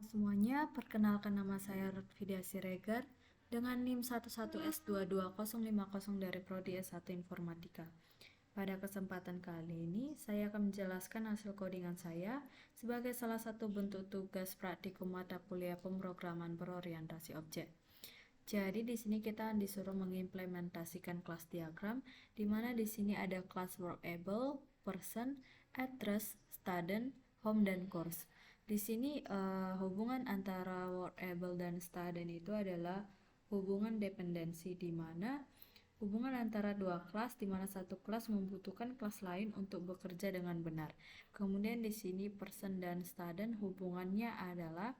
Semuanya, perkenalkan nama saya Rutvidia Siregar dengan NIM 11S22050 dari Prodi S1 Informatika. Pada kesempatan kali ini, saya akan menjelaskan hasil codingan saya sebagai salah satu bentuk tugas praktikum mata kuliah pemrograman berorientasi objek. Jadi di sini kita disuruh mengimplementasikan kelas diagram, di mana di sini ada kelas workable, person, address, student, home, dan course. Di sini hubungan antara workable dan student itu adalah hubungan dependensi, di mana hubungan antara dua kelas, di mana satu kelas membutuhkan kelas lain untuk bekerja dengan benar. Kemudian di sini person dan student hubungannya adalah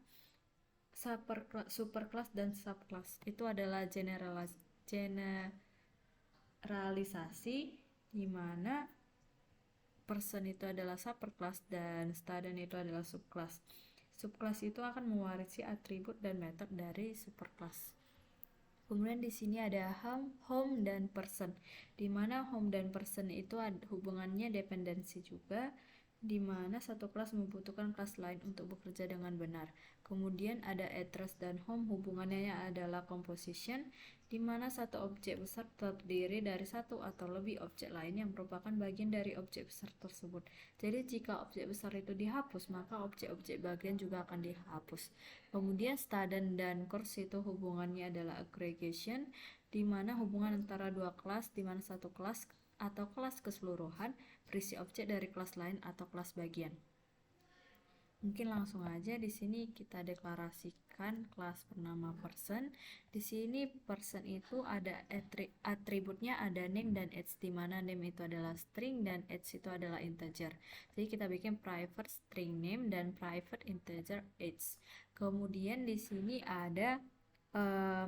superclass dan subclass. Itu adalah generalisasi, di mana person itu adalah superclass dan student itu adalah subclass. Subclass itu akan mewarisi atribut dan metode dari superclass. Kemudian di sini ada home dan person, di mana home dan person itu hubungannya dependensi juga, di mana satu kelas membutuhkan kelas lain untuk bekerja dengan benar. Kemudian ada address dan home, hubungannya adalah composition, di mana satu objek besar terdiri dari satu atau lebih objek lain yang merupakan bagian dari objek besar tersebut. Jadi jika objek besar itu dihapus, maka objek-objek bagian juga akan dihapus. Kemudian student dan course itu hubungannya adalah aggregation, di mana hubungan antara dua kelas, di mana satu kelas atau kelas keseluruhan berisi objek dari kelas lain atau kelas bagian. Mungkin langsung aja di sini kita deklarasikan kelas bernama person. Di sini person itu ada atributnya ada name dan age, di mana name itu adalah string dan age itu adalah integer. Jadi kita bikin private string name dan private integer age. Kemudian di sini ada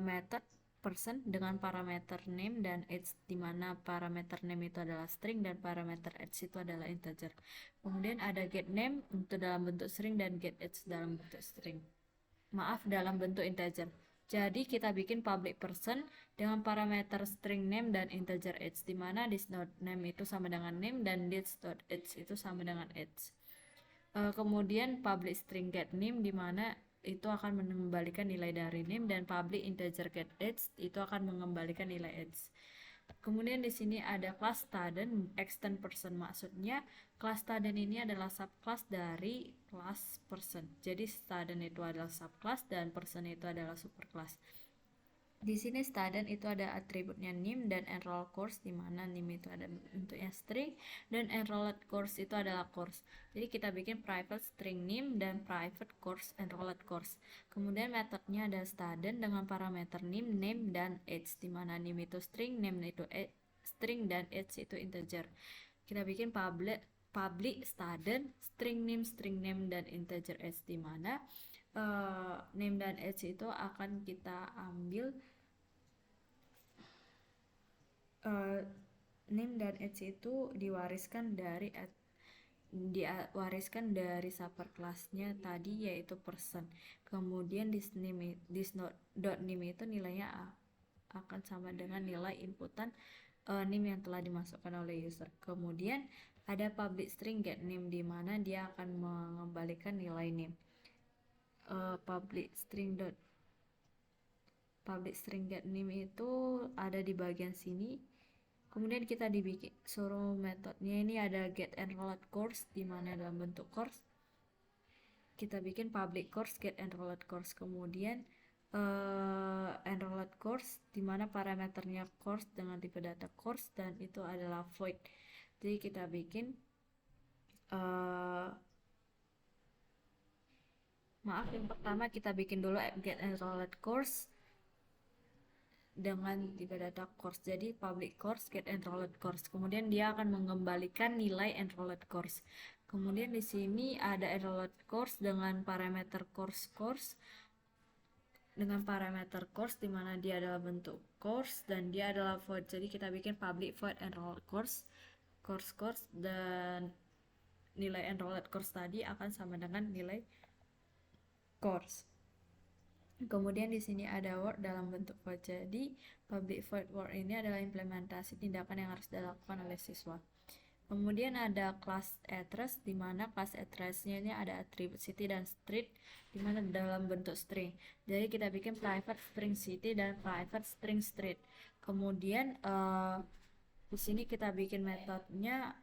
method person dengan parameter name dan age, di mana parameter name itu adalah string dan parameter age itu adalah integer. Kemudian ada get name untuk dalam bentuk string dan get age dalam bentuk string. Dalam bentuk integer. Jadi kita bikin public person dengan parameter string name dan integer age, di mana this.name itu sama dengan name dan this.age itu sama dengan age. Kemudian public string get name, di mana itu akan mengembalikan nilai dari name, dan public integer get age itu akan mengembalikan nilai age. Kemudian di sini ada class student, extend person, maksudnya class student ini adalah subclass dari class person. Jadi student itu adalah subclass dan person itu adalah superclass. Di sini student itu ada atributnya name dan enroll course, di mana name itu ada bentuknya string dan enrolled course itu adalah course. Jadi kita bikin private string name dan private course enrolled course. Kemudian metodenya ada student dengan parameter name dan age, di mana name itu string, name itu string dan age itu integer. Kita bikin public student string name dan integer age, di mana name dan age itu akan kita ambil name dan age itu diwariskan dari superclassnya tadi, yaitu person. Kemudian this.name itu nilainya akan sama dengan nilai inputan name yang telah dimasukkan oleh user. Kemudian ada public string get name, di mana dia akan mengembalikan nilai name. Public string get name itu ada di bagian sini. Kemudian kita suruh metodenya ini ada get enrolled course, di mana dalam bentuk course kita bikin public course get enrolled course. Kemudian enrolled course, di mana parameternya course dengan tipe data course, dan itu adalah void. Jadi kita bikin yang pertama kita bikin dulu get enrolled course dengan tipe data course. Jadi public course get enrolled course. Kemudian dia akan mengembalikan nilai enrolled course. Kemudian di sini ada enrolled course dengan parameter course dengan parameter course, di mana dia adalah bentuk course dan dia adalah void. Jadi kita bikin public void enrolled course dan nilai enrolled course tadi akan sama dengan nilai course. Kemudian di sini ada word dalam bentuk void. Jadi public void word ini adalah implementasi tindakan yang harus dilakukan oleh siswa. Kemudian ada class address, di mana class address-nya ini ada atribut city dan street, di mana dalam bentuk string. Jadi kita bikin private string city dan private string street. Kemudian di sini kita bikin metodenya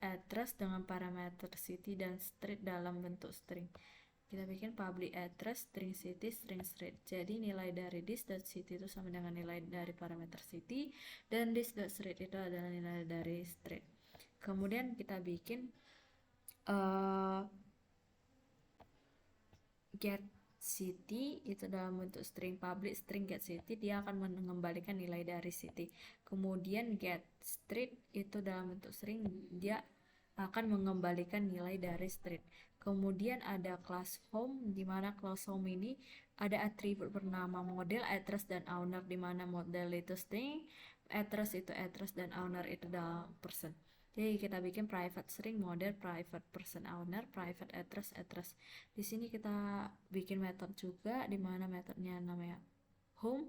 address dengan parameter city dan street dalam bentuk string. Kita bikin public address string city string street. Jadi nilai dari this.city itu sama dengan nilai dari parameter city, dan this.street itu adalah nilai dari street. Kemudian kita bikin get city itu dalam bentuk string public string get city, dia akan mengembalikan nilai dari city. Kemudian get street itu dalam bentuk string, dia akan mengembalikan nilai dari street. Kemudian ada class home, di mana class home ini ada atribut bernama model, address, dan owner, di mana model itu string, address itu address, dan owner itu dalam person. Jadi kita bikin private string model, private person owner, private address address. Di sini kita bikin metode juga, di mana metodenya namanya home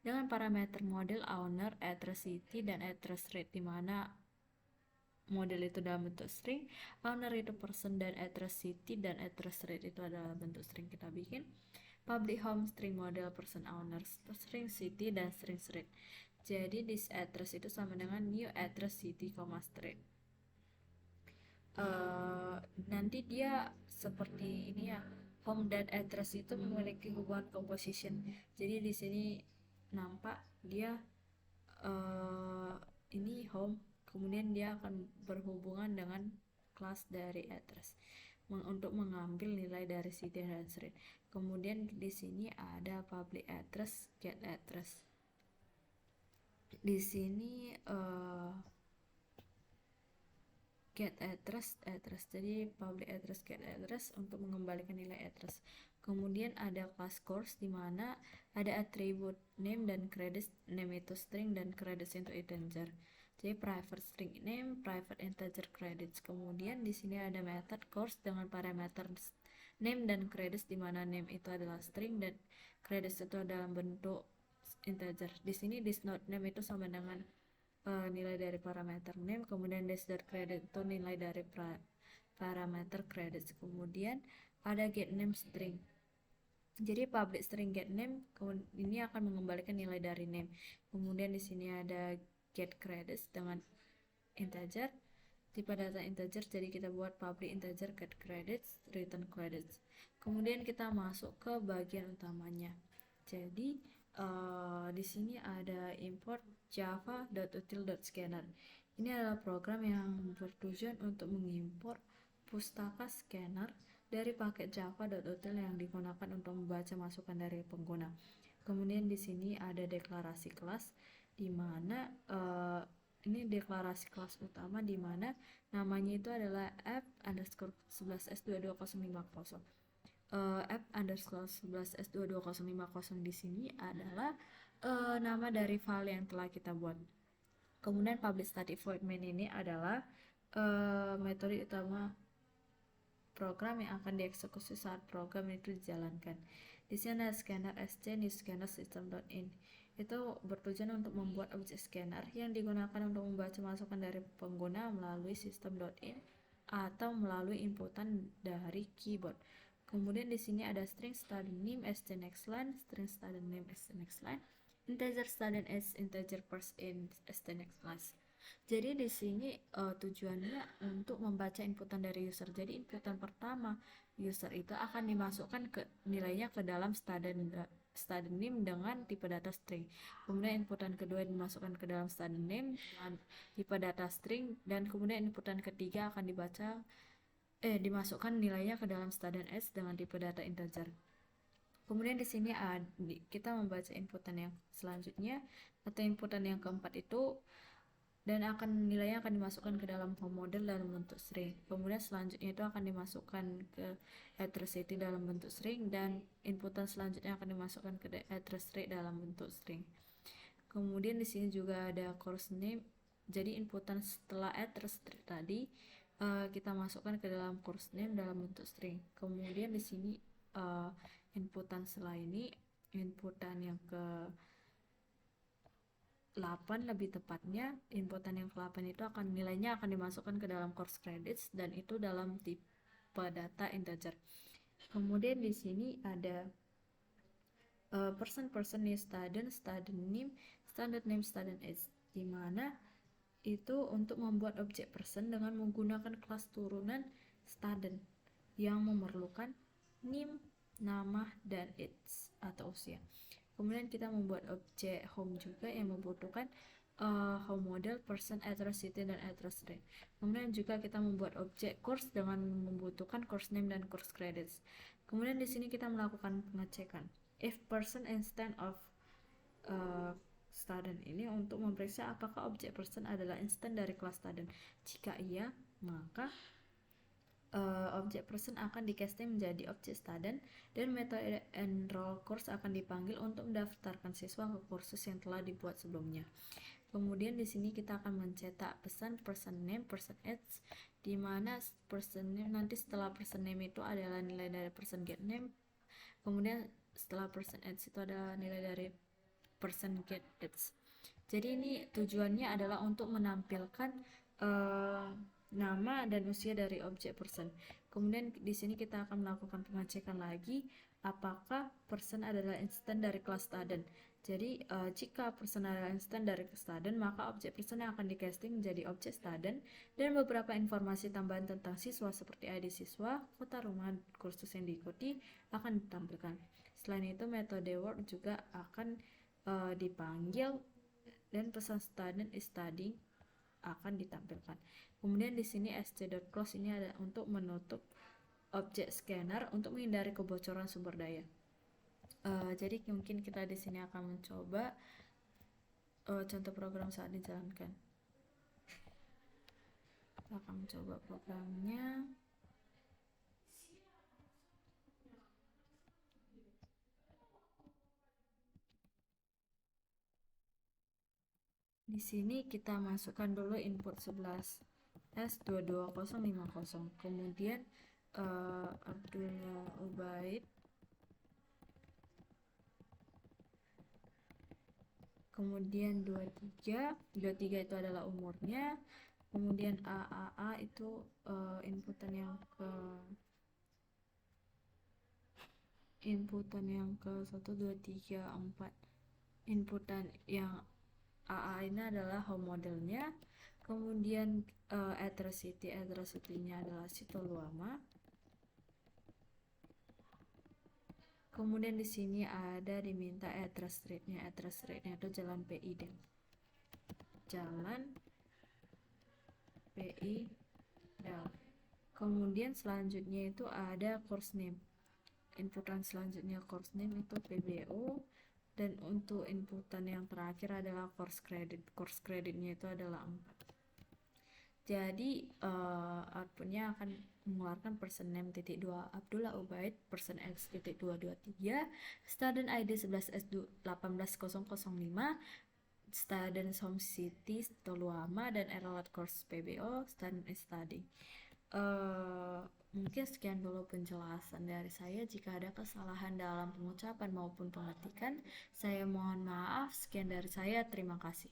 dengan parameter model, owner, address city, dan address rate, di mana model itu dalam bentuk string, owner itu person, dan address city dan address rate itu adalah bentuk string. Kita bikin public home string model person owner string city dan string street. Jadi this address itu sama dengan new address city, street. Nanti dia seperti ini ya, home dan address itu memiliki hubungan composition. Jadi di sini nampak dia ini home, kemudian dia akan berhubungan dengan kelas dari address untuk mengambil nilai dari city dan street. Kemudian di sini ada public address, get address. Di sini get address, jadi public address, get address untuk mengembalikan nilai address. Kemudian ada class course, di mana ada atribut name dan credits. Name itu string dan credits itu integer. Jadi private string name, private integer credits. Kemudian di sini ada method course dengan parameter name dan credits, di mana name itu adalah string dan credits itu dalam bentuk integer. Di sini this not name itu sama dengan nilai dari parameter name, kemudian this.credit itu nilai dari parameter credits. Kemudian ada get name string. Jadi public string get name ini akan mengembalikan nilai dari name. Kemudian di sini ada get credits dengan integer, tipe data integer, jadi kita buat public integer get credits, return credits. Kemudian kita masuk ke bagian utamanya. Jadi di sini ada import java.util.scanner. Ini adalah program yang bertujuan untuk mengimpor pustaka scanner dari paket java.util yang digunakan untuk membaca masukan dari pengguna. Kemudian di sini ada deklarasi kelas, di mana ini deklarasi kelas utama, di mana namanya itu adalah app_11s22050. app_11s22050 di sini adalah nama dari file yang telah kita buat. Kemudian public static void main ini adalah metode utama program yang akan dieksekusi saat program itu dijalankan. Di sini ada scanner sc new scanner system.in. Itu bertujuan untuk membuat objek scanner yang digunakan untuk membaca masukan dari pengguna melalui system.in atau melalui inputan dari keyboard. Kemudian di sini ada string student name as the next line, string student name as the next line, integer student as integer first in as the next line. Jadi di sini tujuannya untuk membaca inputan dari user. Jadi inputan pertama user itu akan dimasukkan ke nilainya ke dalam student name dengan tipe data string. Kemudian inputan kedua dimasukkan ke dalam student name dengan tipe data string, dan kemudian inputan ketiga akan dimasukkan nilainya ke dalam student s dengan tipe data integer. Kemudian di sini kita membaca inputan yang selanjutnya atau inputan yang keempat itu, dan nilainya akan dimasukkan ke dalam home model dalam bentuk string. Kemudian selanjutnya itu akan dimasukkan ke address city dalam bentuk string, dan inputan selanjutnya akan dimasukkan ke address rate dalam bentuk string. Kemudian di sini juga ada course name. Jadi inputan setelah address rate tadi kita masukkan ke dalam course name dalam bentuk string. Kemudian di sini inputan setelah ini, inputan yang 8 lebih tepatnya, inputan yang ke-8 itu nilainya akan dimasukkan ke dalam course credits dan itu dalam tipe data integer. Kemudian di sini ada person is student name, standard name, student age, di mana itu untuk membuat objek person dengan menggunakan kelas turunan student yang memerlukan name, nama, dan age atau usia. Kemudian kita membuat objek home juga yang membutuhkan home model, person, address, city, dan address rate. Kemudian juga kita membuat objek course dengan membutuhkan course name dan course credits. Kemudian di sini kita melakukan pengecekan if person instead of student ini untuk memeriksa apakah objek person adalah instance dari kelas student. Jika iya, maka objek person akan di-casting menjadi objek student dan metode enroll course akan dipanggil untuk mendaftarkan siswa ke kursus yang telah dibuat sebelumnya. Kemudian di sini kita akan mencetak pesan person name, person age, di mana person name nanti setelah person name itu adalah nilai dari person get name. Kemudian setelah person age itu adalah nilai dari person get age. Jadi ini tujuannya adalah untuk menampilkan nama dan usia dari objek person. Kemudian di sini kita akan melakukan pengecekan lagi apakah person adalah instance dari kelas student. Jadi jika person adalah instance dari kelas student, maka objek person yang akan di-casting menjadi objek student dan beberapa informasi tambahan tentang siswa seperti ID siswa, kota rumah, kursus yang diikuti akan ditampilkan. Selain itu, metode word juga akan dipanggil dan pesan student is studying akan ditampilkan. Kemudian di sini sc.close ini ada untuk menutup objek scanner untuk menghindari kebocoran sumber daya. Jadi mungkin kita di sini akan mencoba contoh program saat dijalankan. Kita akan mencoba programnya. Di sini kita masukkan dulu input 11 S22050. Kemudian Abdullah Ubaid. Kemudian 23 itu adalah umurnya. Kemudian AAA itu inputan yang ke 1, 2, 3, 4. Inputan yang AA ini adalah home modelnya. Kemudian address city-nya adalah Sitoluama. Kemudian di sini ada diminta address rate-nya itu Jalan PI dan Jalan PI dan. Kemudian selanjutnya itu ada course name. Inputan selanjutnya course name itu PBO. Dan untuk inputan yang terakhir adalah course credit. Course creditnya itu adalah 4. Jadi outputnya akan mengeluarkan person name .2 Abdullah Ubaid, person X .223, student ID 11S18005, student home city Toluama, dan enrolled course PBO, student study. Mungkin sekian dulu penjelasan dari saya. Jika ada kesalahan dalam pengucapan maupun pengetikan, saya mohon maaf. Sekian dari saya, terima kasih.